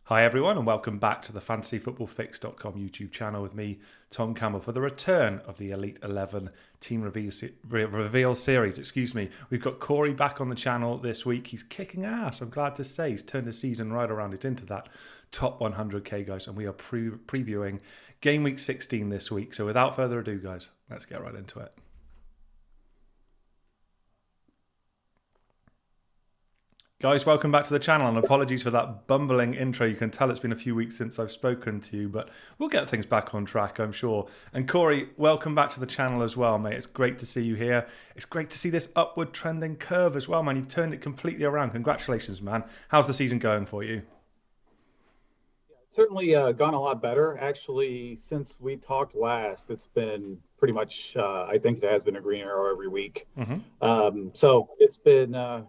Hi everyone and welcome back to the fantasyfootballfix.com YouTube channel with me, Tom Campbell, for the return of the Elite 11 Team Reveal Series. We've got Corey back on the channel this week. He's kicking ass, I'm glad to say. He's turned the season right around it into that top 100k, guys, and we are previewing Game Week 16 this week. So without further ado, guys, let's get right into it. Guys, welcome back to the channel, and apologies for that bumbling intro. You can tell it's been a few weeks since I've spoken to you, but we'll get things back on track, I'm sure. And Corey, welcome back to the channel as well, mate. It's great to see you here. It's great to see this upward trending curve as well, man. You've turned it completely around. Congratulations, man. How's the season going for you? Certainly gone a lot better. Actually, since we talked last, it's been pretty much, I think it has been a green arrow every week. So it's been a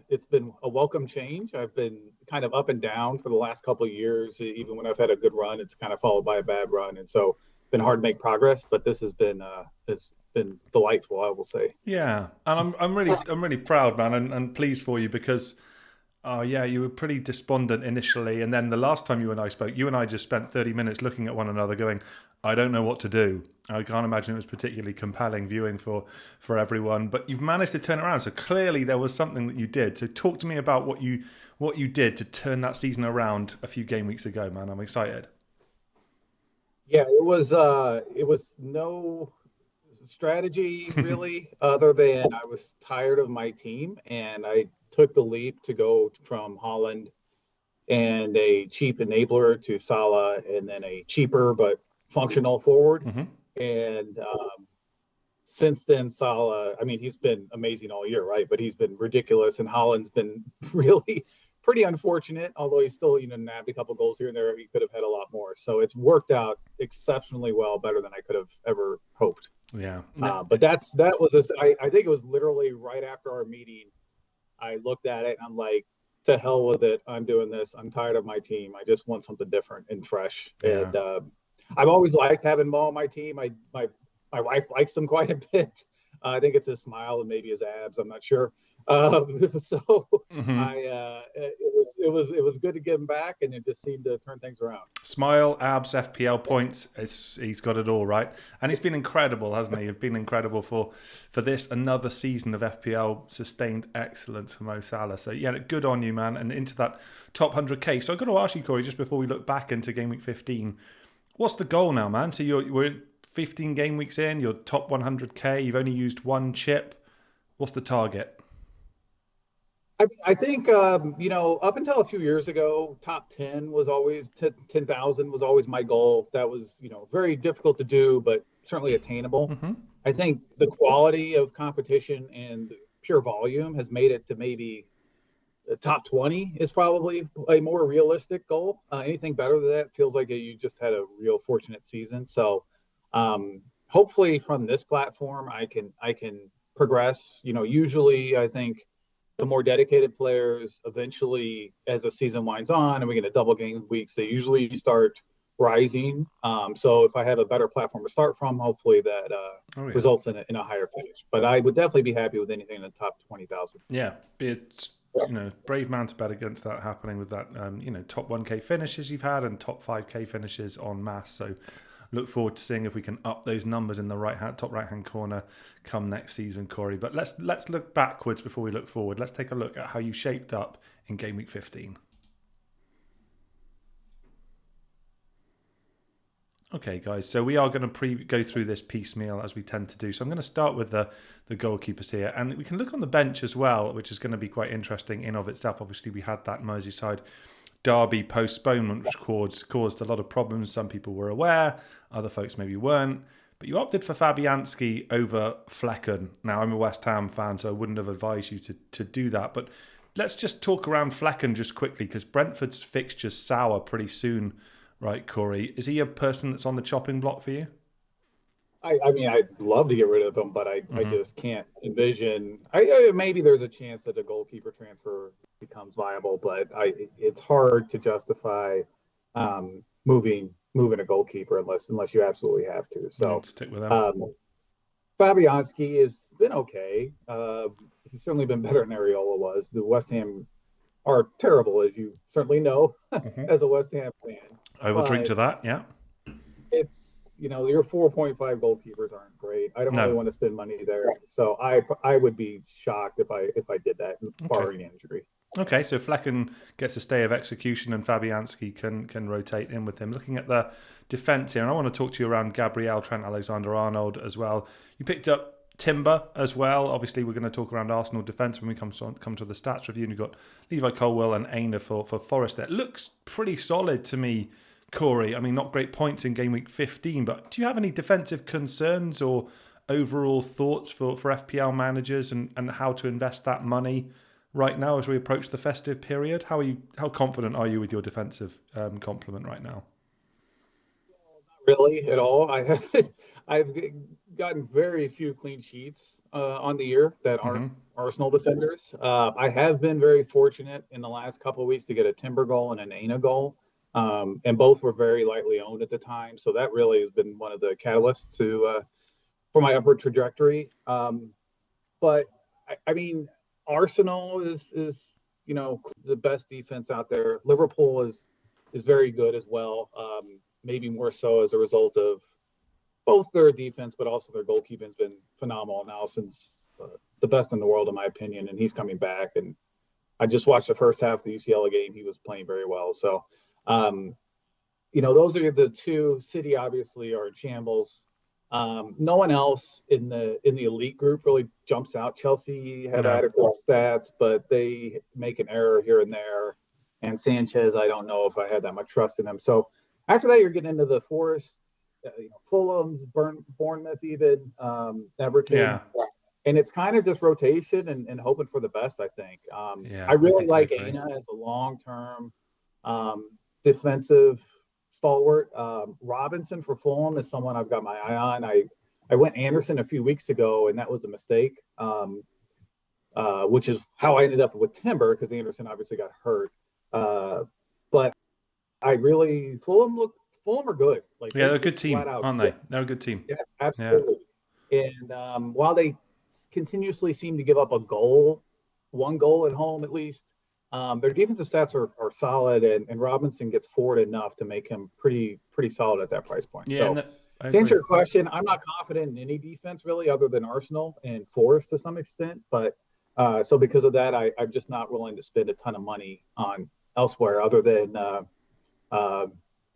welcome change. I've been kind of up and down for the last couple of years. Even when I've had a good run, it's kind of followed by a bad run. And so it's been hard to make progress, but this has been it's been delightful, I will say. Yeah, and I'm really proud, man, and pleased for you because oh yeah, you were pretty despondent initially, and then the last time you and I spoke, you and I just spent 30 minutes looking at one another going, I don't know what to do. I can't imagine it was particularly compelling viewing for everyone, but you've managed to turn it around. So clearly there was something that you did. So talk to me about what you did to turn that season around a few game weeks ago, man. I'm excited. Yeah, it was no strategy really, other than I was tired of my team and I took the leap to go from Holland and a cheap enabler to Salah and then a cheaper but functional forward. And since then, Salah, I mean, he's been amazing all year, right? But he's been ridiculous, and Holland's been really pretty unfortunate. Although he's still, nabbed a couple goals here and there, he could have had a lot more. So it's worked out exceptionally well, better than I could have ever hoped. Yeah. But that was I think it was literally right after our meeting. I looked at it and I'm like, to hell with it. I'm doing this. I'm tired of my team. I just want something different and fresh. Yeah. And I've always liked having Mo on my team. My wife likes him quite a bit. I think it's his smile and maybe his abs. I'm not sure. So it was good to get him back, and it just seemed to turn things around. Smile, abs, FPL points. He's got it all right, and he's been incredible, hasn't he? He's been incredible for this another season of FPL sustained excellence for Mo Salah. So yeah, good on you, man, and into that top 100k. So I've got to ask you, Corey, just before we look back into game week 15, what's the goal now, man? So we're 15 game weeks in, you're top 100k. You've only used one chip. What's the target? I think up until a few years ago, top 10 was always 10,000 was always my goal. That was very difficult to do, but certainly attainable. I think the quality of competition and pure volume has made it to maybe the top 20 is probably a more realistic goal. Anything better than that feels like you just had a real fortunate season. So hopefully from this platform, I can progress. Usually I think the more dedicated players eventually, as the season winds on and we get a double game weeks, they usually start rising. So if I have a better platform to start from, hopefully that results in a higher finish. But I would definitely be happy with anything in the top 20,000. Yeah, it's brave man to bet against that happening with that top 1k finishes you've had and top 5k finishes en masse. So look forward to seeing if we can up those numbers in the top right hand corner come next season, Corey. But let's look backwards before we look forward. Let's take a look at how you shaped up in game week 15. Okay, guys, so we are going to go through this piecemeal as we tend to do. So I'm going to start with the goalkeepers here, and we can look on the bench as well, which is going to be quite interesting in of itself. Obviously, we had that Merseyside derby postponement, which caused a lot of problems. Some people were aware, other folks maybe weren't. But you opted for Fabianski over Flecken. Now, I'm a West Ham fan, so I wouldn't have advised you to do that. But let's just talk around Flecken just quickly, because Brentford's fixtures sour pretty soon. Right, Corey. Is he a person that's on the chopping block for you? I mean, I'd love to get rid of him, but I just can't envision. Maybe there's a chance that a goalkeeper transfer becomes viable, but it's hard to justify moving a goalkeeper unless you absolutely have to. So stick with him. Fabianski has been okay. He's certainly been better than Areola was. The West Ham are terrible, as you certainly know, Hmm. as a West Ham fan. I will drink But to that. Yeah. it's, your 4.5 goalkeepers aren't great. I don't really No. want to spend money there. So I would be shocked if I did that, Okay. barring injury. Okay, so Flecken gets a stay of execution and Fabianski can rotate in with him. Looking at the defence here, and I want to talk to you around Gabriel, Trent Alexander-Arnold as well. You picked up Timber as well. Obviously, we're going to talk around Arsenal defence when we come to the stats review. And you've got Levi Colwill and Aina for Forest there. It looks pretty solid to me, Corey. I mean, not great points in game week 15, but do you have any defensive concerns or overall thoughts for FPL managers and how to invest that money right now as we approach the festive period? How confident are you with your defensive complement right now? Really, at all. I haven't. I've gotten very few clean sheets on the year that aren't Hmm. Arsenal defenders. I have been very fortunate in the last couple of weeks to get a Timber goal and an Aina goal, and both were very lightly owned at the time. So that really has been one of the catalysts to for my upward trajectory. But I mean, Arsenal is the best defense out there. Liverpool is very good as well. Maybe more so as a result of both their defense, but also their goalkeeping has been phenomenal now since the best in the world, in my opinion. And he's coming back. And I just watched the first half of the UCLA game. He was playing very well. So, um, those are the two. City obviously are in shambles. No one else in the elite group really jumps out. Chelsea have No. adequate stats, but they make an error here and there. And Sanchez, I don't know if I had that much trust in him. So after that, you're getting into the Forest, Fulham's, Bournemouth, even Everton, Yeah. and it's kind of just rotation and hoping for the best. I think. I Yeah. I really think I like agree. Aina as a long-term defensive stalwart. Robinson for Fulham is someone I've got my eye on. I went Anderson a few weeks ago, and that was a mistake, which is how I ended up with Timber because Anderson obviously got hurt. But I really Fulham are good. Like Yeah, they're they're a good just flat team, out aren't good. they? They're a good team. Yeah, Yeah. absolutely. And while they continuously seem to give up one goal at home at least, their defensive stats are solid, and Robinson gets forward enough to make him pretty solid at that price point. Yeah, So and I to answer agree. your question, I'm not confident in any defense really, other than Arsenal and Forest to some extent. But so because of that, I'm just not willing to spend a ton of money on elsewhere other than uh,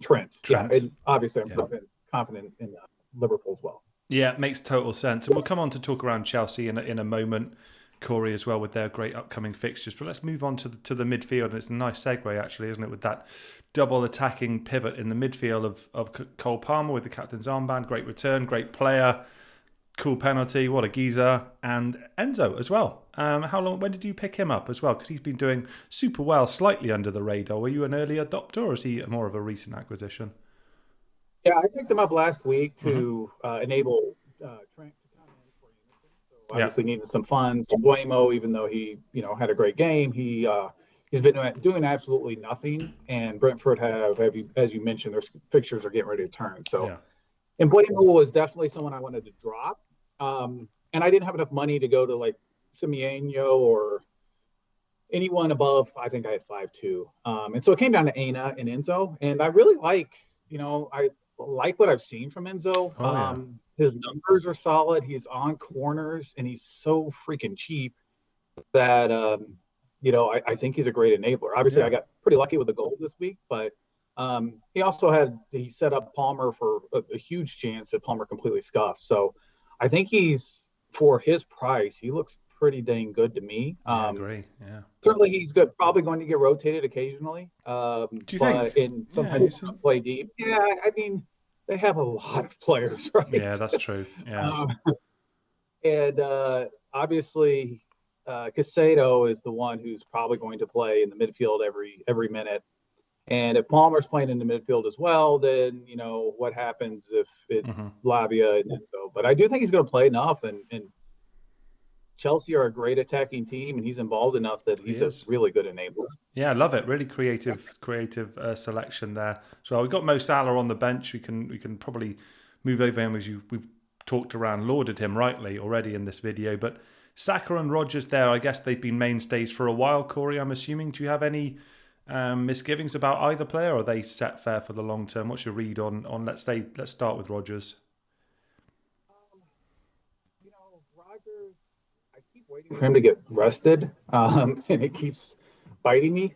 Trent. Yeah, Trent. and obviously I'm Yeah. confident in Liverpool as well. Yeah, it makes total sense. And we'll come on to talk around Chelsea in a moment, Corey, as well, with their great upcoming fixtures. But let's move on to the midfield. And it's a nice segue, actually, isn't it, with that double attacking pivot in the midfield of Cole Palmer with the captain's armband. Great return, great player, cool penalty, what a geezer. And Enzo as well. When did you pick him up as well? Because he's been doing super well, slightly under the radar. Were you an early adopter or is he more of a recent acquisition? Yeah, I picked him up last week Hmm. to enable Trent to come in for Anderson. So Yeah. obviously needed some funds. Buemo, even though he had a great game, he's been doing absolutely nothing. And Brentford have you, as you mentioned, their fixtures are getting ready to turn. So Yeah. and Buemo was definitely someone I wanted to drop. And I didn't have enough money to go to like Simiano or anyone above. I think I had 5-2. And so it came down to Aina and Enzo. And I really I like what I've seen from Enzo. Oh, yeah. His numbers are solid. He's on corners and he's so freaking cheap that I think he's a great enabler. Obviously, I Yeah. got pretty lucky with the goal this week, but he set up Palmer for a huge chance that Palmer completely scuffed. So I think for his price, he looks pretty dang good to me. Yeah, I agree. Yeah. Certainly he's good, probably going to get rotated occasionally, Do you but think? in Yeah, sometimes play deep. Yeah, I mean they have a lot of players, yeah, right? that's true. Yeah. Um, and obviously, Casado is the one who's probably going to play in the midfield every minute. And if Palmer's playing in the midfield as well, then what happens if Hmm. it's Lavia and so. But I do think he's going to play enough, and Chelsea are a great attacking team, and he's involved enough that He he's a is. really good enabler. Yeah, I love it. Really creative selection there. So we've got Mo Salah on the bench. We can probably move over him as we've talked around, lauded him rightly already in this video. But Saka and Rodgers there, I guess they've been mainstays for a while, Corey, I'm assuming. Do you have any misgivings about either player, or are they set fair for the long term? What's your read on let's start with Rodgers? Rogers, I keep waiting for him to get rested, and it keeps biting me.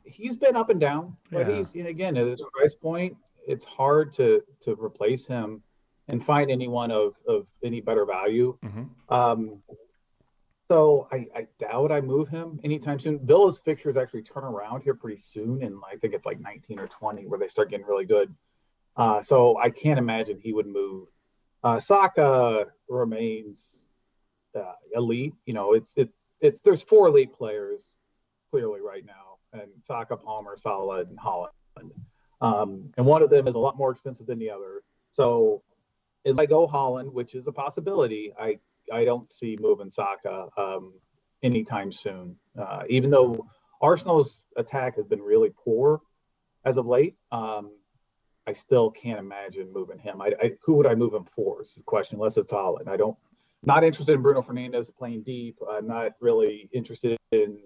He's been up and down, but Yeah. he's, and again, at his price point, it's hard to replace him and find anyone of any better value. Mm-hmm. Um, so I doubt I move him anytime soon. Villa's fixtures actually turn around here pretty soon, and I think it's like 19 or 20 where they start getting really good. So I can't imagine he would move. Saka remains elite. It's there's four elite players clearly right now, and Saka, Palmer, Salah, and Holland. And one of them is a lot more expensive than the other. So if I go Holland, which is a possibility, I don't see moving Saka anytime soon. Even though Arsenal's attack has been really poor as of late, I still can't imagine moving him. Who would I move him for? Is the question. Unless it's Holland, I don't. Not interested in Bruno Fernandes playing deep. I'm not really interested in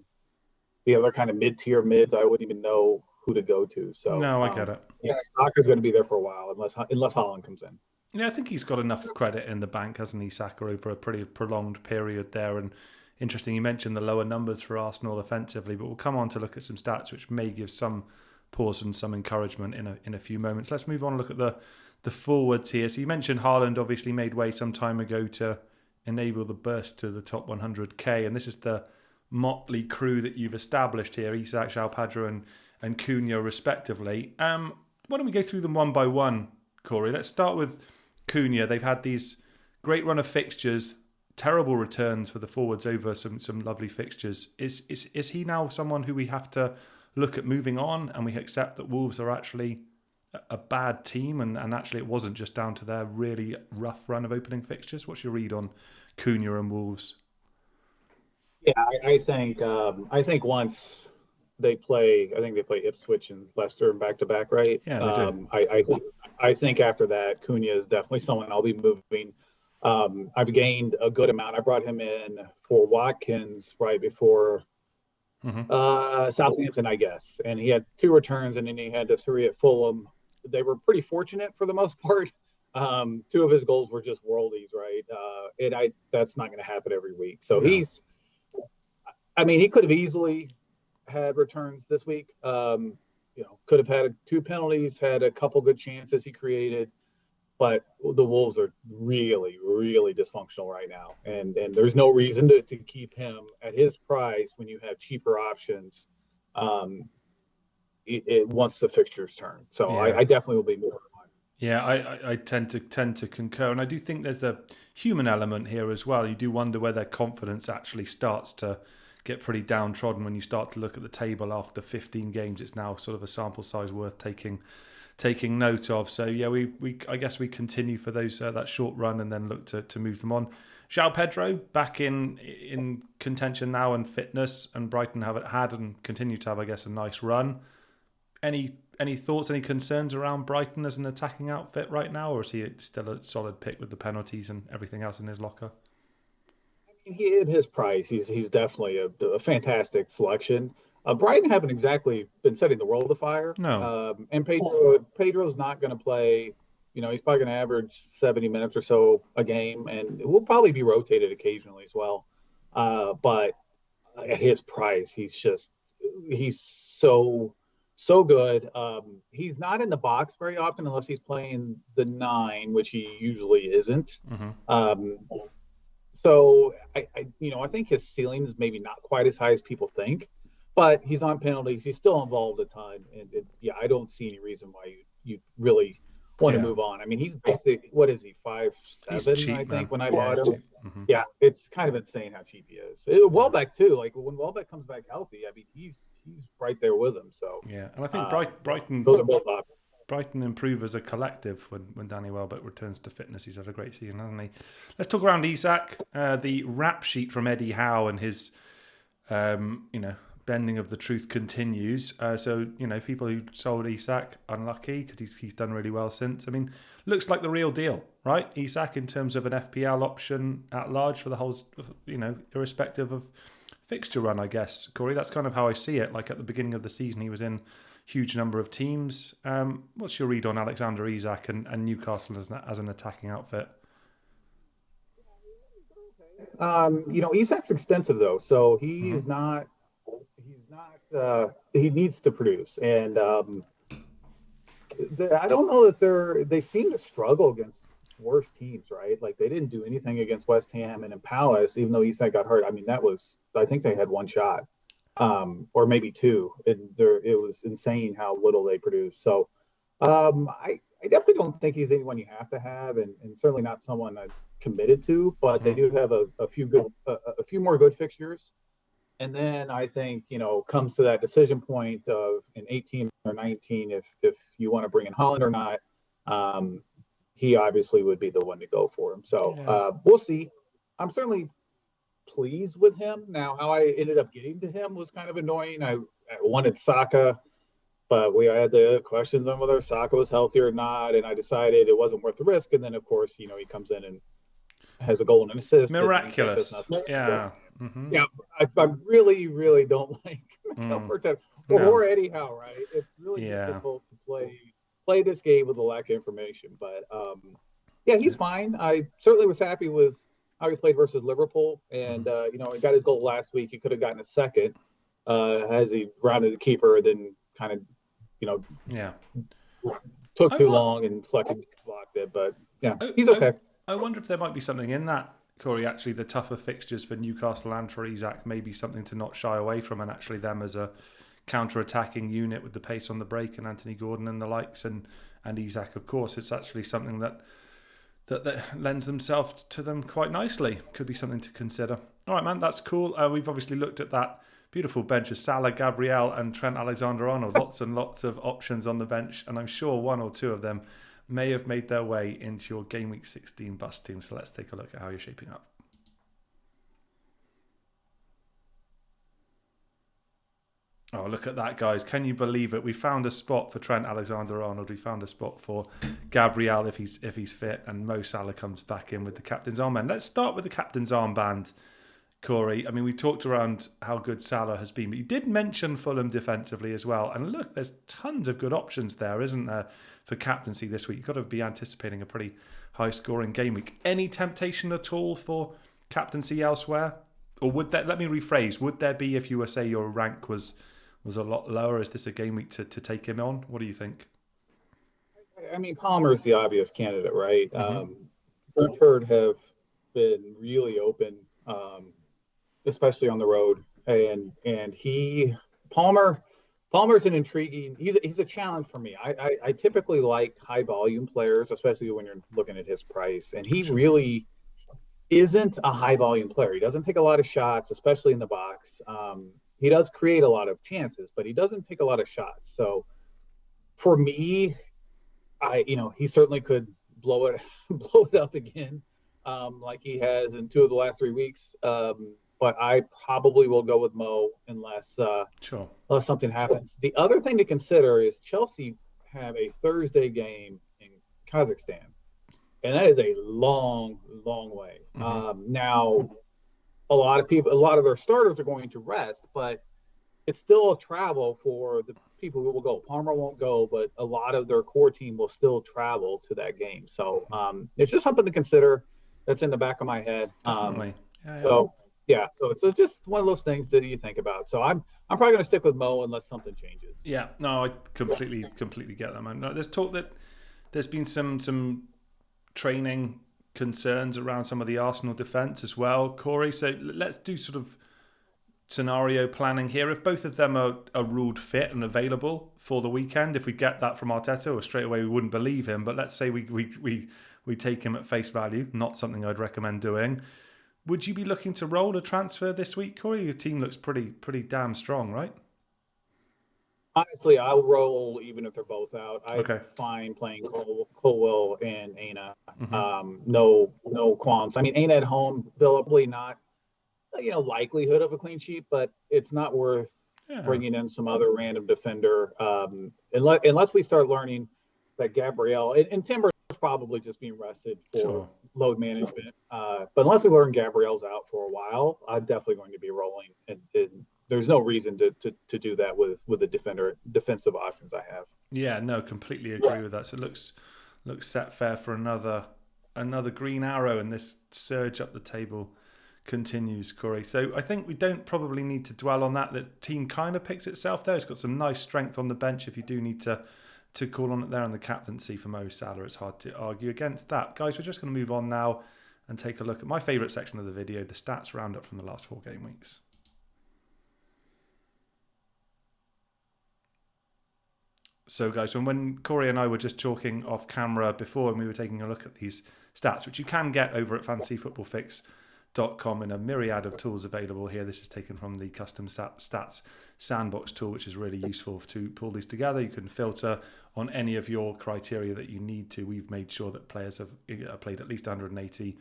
the other kind of mid-tier mids. I wouldn't even know who to go to. So No, I get it. yeah, Saka's going to be there for a while unless Holland comes in. Yeah, I think he's got enough credit in the bank, hasn't he, Saka, over a pretty prolonged period there. And interesting, you mentioned the lower numbers for Arsenal offensively, but we'll come on to look at some stats which may give some pause and some encouragement in a few moments. Let's move on and look at the forwards here. So you mentioned Haaland obviously made way some time ago to enable the burst to the top 100k, and this is the motley crew that you've established here, Isak, João Pedro and Cunha respectively. Why don't we go through them one by one, Corey? Let's start with Cunha. They've had these great run of fixtures, terrible returns for the forwards over some lovely fixtures. Is he now someone who we have to look at moving on, and we accept that Wolves are actually a bad team, and actually it wasn't just down to their really rough run of opening fixtures? What's your read on Cunha and Wolves? Yeah, I think once I think they play Ipswich and Leicester back to back, right? Yeah, they do. I think after that, Cunha is definitely someone I'll be moving. I've gained a good amount. I brought him in for Watkins right before Southampton, I guess, and he had 2 returns, and then he had the 3 at Fulham. They were pretty fortunate for the most part. 2 of his goals were just worldies, right? That's not going to happen every week. So No. he could have easily had returns this week. Could have had 2 penalties, had a couple good chances he created, but the Wolves are really, really dysfunctional right now, and there's no reason to keep him at his price when you have cheaper options. Once the fixtures turn, so Yeah. I definitely will be moving on. Yeah, I tend to concur, and I do think there's a human element here as well. You do wonder where their confidence actually starts to get pretty downtrodden when you start to look at the table after 15 games. It's now sort of a sample size worth taking note of. So yeah, we I guess we continue for those that short run and then look to move them on. João Pedro back in contention now and fitness, and Brighton have had and continue to have, I guess, a nice run. Any thoughts, any concerns around Brighton as an attacking outfit right now, or is he still a solid pick with the penalties and everything else in his locker? He at his price, he's definitely a fantastic selection. Brighton haven't exactly been setting the world afire. No. And Pedro's not going to play. He's probably going to average 70 minutes or so a game, and will probably be rotated occasionally as well. But at his price, he's so good. He's not in the box very often unless he's playing the 9, which he usually isn't. So I think his ceiling is maybe not quite as high as people think, but he's on penalties. He's still involved a ton, and I don't see any reason why you really want to move on. I mean, he's basically, what is he, 5'7"? He's cheap, I think man. when I bought him. Yeah, It's kind of insane how cheap he is. Welbeck too. Like when Welbeck comes back healthy, I mean, he's right there with him. So yeah, and I think Brighton. Those are both options. Brighton improve as a collective when Danny Welbeck returns to fitness. He's had a great season, hasn't he? Let's talk around Isak. The rap sheet from Eddie Howe and his, bending of the truth continues. So, people who sold Isak, unlucky because he's done really well since. I mean, looks like the real deal, right? Isak in terms of an FPL option at large for the whole, irrespective of fixture run, I guess. Corey, that's kind of how I see it. Like at the beginning of the season, he was in huge number of teams. What's your read on Alexander Isak and Newcastle as an attacking outfit? Isak's expensive though, so Mm-hmm. he needs to produce. And I don't know that they seem to struggle against worse teams, right? Like they didn't do anything against West Ham and in Palace, even though Isak got hurt. I mean, I think they had one shot, or maybe two. It was insane how little they produced. So I definitely don't think he's anyone you have to have, and certainly not someone I'm committed to. But they Mm-hmm. do have a few more good fixtures, and then I think comes to that decision point of in 18 or 19 if you want to bring in Holland or not. He obviously would be the one to go for him. So Yeah. we'll see. I'm certainly pleased with him. Now, how I ended up getting to him was kind of annoying. I wanted Saka, but we had the questions on whether Saka was healthy or not, and I decided it wasn't worth the risk. And then, of course, he comes in and has a goal and an assist, and Isak does Miraculous. nothing. Yeah. Mm-hmm. Yeah, I really, really don't like Mikel Mm. Arteta No. or anyhow, right? It's really Yeah. difficult to play this game with a lack of information. But yeah, he's fine. I certainly was happy with how he played versus Liverpool, and Mm-hmm. he got his goal last week. He could have gotten a second, as he rounded the keeper, then kind of, Yeah. took I, too wa- long and Flecken blocked it. But yeah, I, he's I, okay. I wonder if there might be something in that, Corey. Actually, the tougher fixtures for Newcastle and for Isak may be something to not shy away from, and actually them as a counter-attacking unit with the pace on the break and Anthony Gordon and the likes, and Isak, of course. It's actually something that lends themselves to them quite nicely. Could be something to consider. All right, man, that's cool. We've obviously looked at that beautiful bench of Salah, Gabriel, and Trent Alexander-Arnold. Lots and lots of options on the bench, and I'm sure one or two of them may have made their way into your Game Week 16 bust team. So let's take a look at how you're shaping up. Oh, look at that, guys. Can you believe it? We found a spot for Trent Alexander-Arnold. We found a spot for Gabriel if he's fit, and Mo Salah comes back in with the captain's armband. Let's start with the captain's armband, Corey. I mean, we talked around how good Salah has been, but you did mention Fulham defensively as well. And look, there's tons of good options there, isn't there, for captaincy this week? You've got to be anticipating a pretty high-scoring game week. Any temptation at all for captaincy elsewhere? Or would that, let me rephrase, would there be if you were, say, your rank was a lot lower? Is this a game week to take him on? What do you think? I mean, Palmer's the obvious candidate, right? Mm-hmm. Brentford have been really open, especially on the road, and Palmer's an intriguing. He's a challenge for me. I typically like high volume players, especially when you're looking at his price, and he Sure. really isn't a high volume player. He doesn't take a lot of shots, especially in the box. He does create a lot of chances, but he doesn't take a lot of shots. So for me, he certainly could blow it blow it up again, like he has in two of the last 3 weeks. But I probably will go with Mo Sure. unless something happens. The other thing to consider is Chelsea have a Thursday game in Kazakhstan, and that is a long, long way. Mm-hmm. Now, a lot of their starters are going to rest, but it's still a travel for the people who will go. Palmer won't go, but a lot of their core team will still travel to that game. So it's just something to consider. That's in the back of my head. Definitely. Yeah. So yeah, so it's just one of those things that you think about. So I'm probably going to stick with Mo unless something changes. Yeah. No, I completely get that, man. No, there's talk that there's been some training concerns around some of the Arsenal defence as well, Corey. So let's do sort of scenario planning here. If both of them are ruled fit and available for the weekend, if we get that from Arteta, or straight away we wouldn't believe him, but let's say we take him at face value, not something I'd recommend doing. Would you be looking to roll a transfer this week, Corey? Your team looks pretty damn strong, right? Honestly, I'll roll even if they're both out. I'm Okay. fine playing Colwell and Aina. Mm-hmm. No qualms. I mean, Aina at home, probably not, likelihood of a clean sheet, but it's not worth Yeah, bringing in some other random defender. Unless we start learning that Gabriel and Timber's probably just being rested for sure. load management. But unless we learn Gabriel's out for a while, I'm definitely going to be rolling. And there's no reason to do that with the defensive options I have. Yeah, no, completely agree with that. So it looks set fair for another green arrow, and this surge up the table continues, Corey. So I think we don't probably need to dwell on that. The team kind of picks itself there. It's got some nice strength on the bench if you do need to call on it there, and the captaincy for Mo Salah. It's hard to argue against that. Guys, we're just going to move on now and take a look at my favourite section of the video, the stats roundup from the last 4 game weeks. So, guys, when Corey and I were just talking off camera before, and we were taking a look at these stats, which you can get over at fantasyfootballfix.com in a myriad of tools available here. This is taken from the custom stats sandbox tool, which is really useful to pull these together. You can filter on any of your criteria that you need to. We've made sure that players have played at least 180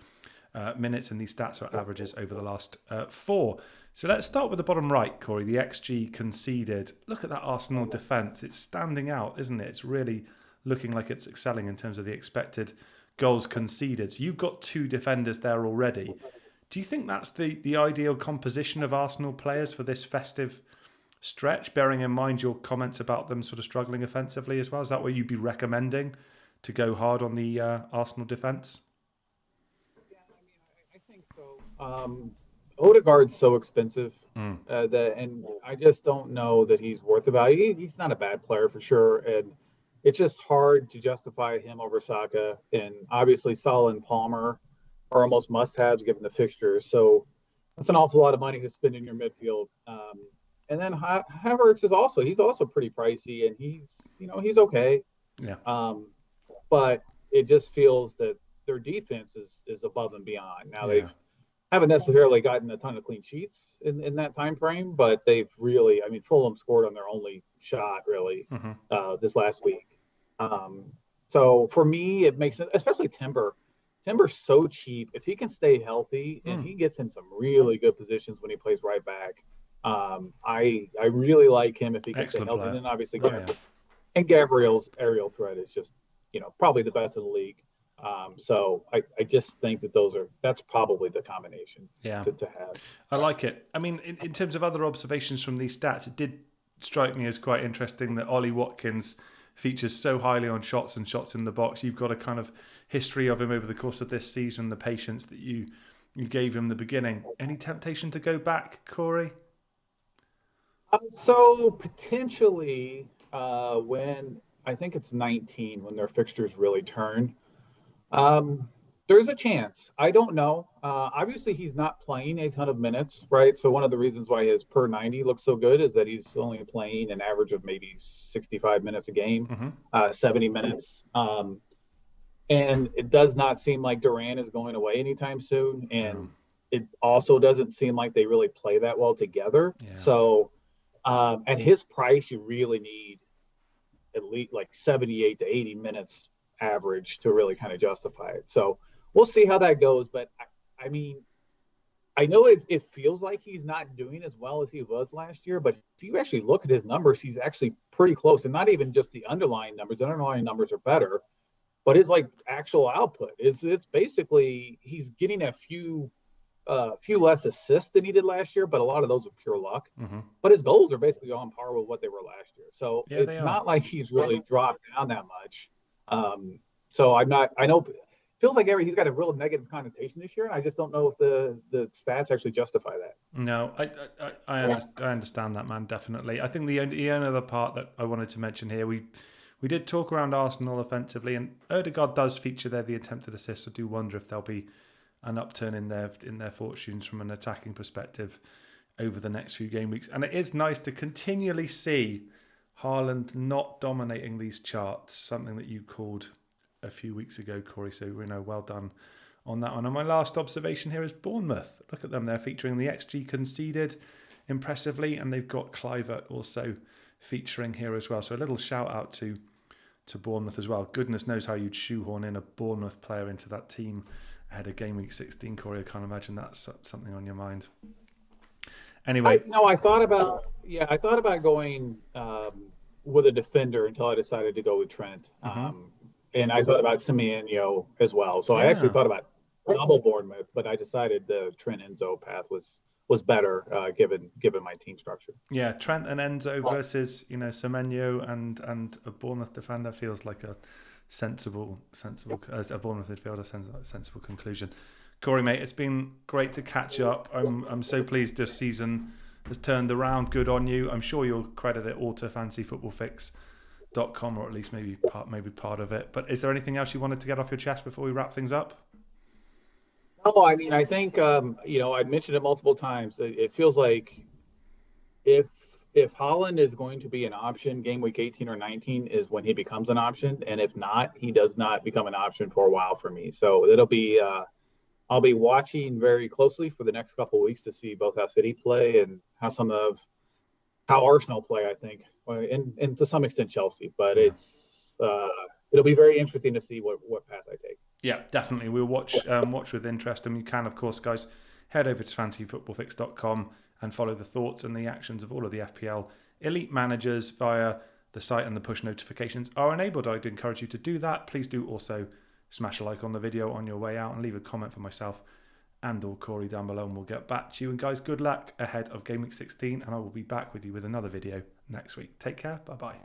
minutes, and these stats are averages over the last 4. So let's start with the bottom right, Corey, the XG conceded. Look at that Arsenal defence. It's standing out, isn't it? It's really looking like it's excelling in terms of the expected goals conceded. So you've got 2 defenders there already. Do you think that's the ideal composition of Arsenal players for this festive stretch, bearing in mind your comments about them sort of struggling offensively as well? Is that where you'd be recommending to go hard on the Arsenal defence? Yeah, I think so. Odegaard's so expensive and I just don't know that he's worth the value. He's not a bad player for sure, and it's just hard to justify him over Saka. And obviously, Salah and Palmer are almost must-haves given the fixtures. So that's an awful lot of money to spend in your midfield. And then Havertz is also pretty pricey, and he's okay. Yeah. But it just feels that their defense is above and beyond. Now Yeah. they've haven't necessarily gotten a ton of clean sheets in that time frame, but they've really, I mean, Fulham scored on their only shot really this last week. So for me, it makes sense, especially Timber. Timber's so cheap. If he can stay healthy and he gets in some really good positions when he plays right back, I really like him if he can stay Excellent healthy. player. And then obviously, Yeah. and Gabriel's aerial threat is just, probably the best in the league. So I just think that that's probably the combination to have. I like it. I mean, in terms of other observations from these stats, it did strike me as quite interesting that Ollie Watkins features so highly on shots and shots in the box. You've got a kind of history of him over the course of this season, the patience that you gave him the beginning. Any temptation to go back, Corey? So potentially when I think it's 19 when their fixtures really turn. There's a chance. I don't know. Obviously, he's not playing a ton of minutes, right? So one of the reasons why his per 90 looks so good is that he's only playing an average of maybe 65 minutes a game, 70 minutes. And it does not seem like Duran is going away anytime soon. And it also doesn't seem like they really play that well together. Yeah. So at his price, you really need at least like 78 to 80 minutes average to really kind of justify it. So we'll see how that goes. But I mean, I know it feels like he's not doing as well as he was last year, but if you actually look at his numbers, he's actually pretty close. And not even just the underlying numbers. The underlying numbers are better, but his like actual output it's basically he's getting a few less assists than he did last year, but a lot of those are pure luck. But his goals are basically on par with what they were last year. So it's not like he's really dropped down that much. So I know it feels like he's got a real negative connotation this year, and I just don't know if the stats actually justify that. No, I understand that, man, definitely. I think the only other part that I wanted to mention here, we did talk around Arsenal offensively, and Odegaard does feature there, the attempted assists. I do wonder if there'll be an upturn in their fortunes from an attacking perspective over the next few game weeks. And it is nice to continually see Haaland not dominating these charts, something that you called a few weeks ago, Corey. So, well done on that one. And my last observation here is Bournemouth. Look at them. They're featuring the XG conceded impressively, and they've got Kluivert also featuring here as well. So a little shout out to Bournemouth as well. Goodness knows how you'd shoehorn in a Bournemouth player into that team ahead of game week 16, Corey. I can't imagine that's something on your mind. Anyway, I thought about going with a defender until I decided to go with Trent. And I thought about Simeone as well. So I actually yeah. thought about double Bournemouth, but I decided the Trent Enzo path was better given my team structure. Yeah, Trent and Enzo versus Semenyo and a Bournemouth defender feels like a sensible as a Bournemouth midfielder sensible conclusion. Corey, mate, it's been great to catch up. I'm so pleased this season has turned around. Good on you. I'm sure you'll credit it all to fantasyfootballfix.com, or at least maybe part of it. But is there anything else you wanted to get off your chest before we wrap things up? No, I mean, I think I'd mentioned it multiple times. It feels like if if Holland is going to be an option, game week 18 or 19 is when he becomes an option, and if not, he does not become an option for a while for me. So it'll be I'll be watching very closely for the next couple of weeks to see both how City play and how Arsenal play. I think, and to some extent Chelsea, but Yeah. it'll be very interesting to see what path I take. Yeah, definitely. We'll watch with interest. And you can, of course, guys, head over to fantasyfootballfix.com and follow the thoughts and the actions of all of the FPL elite managers via the site, and the push notifications are enabled. I'd encourage you to do that. Please do also smash a like on the video on your way out and leave a comment for myself and or Corey down below, and we'll get back to you. And guys, good luck ahead of Game Week 16, and I will be back with you with another video next week. Take care. Bye-bye.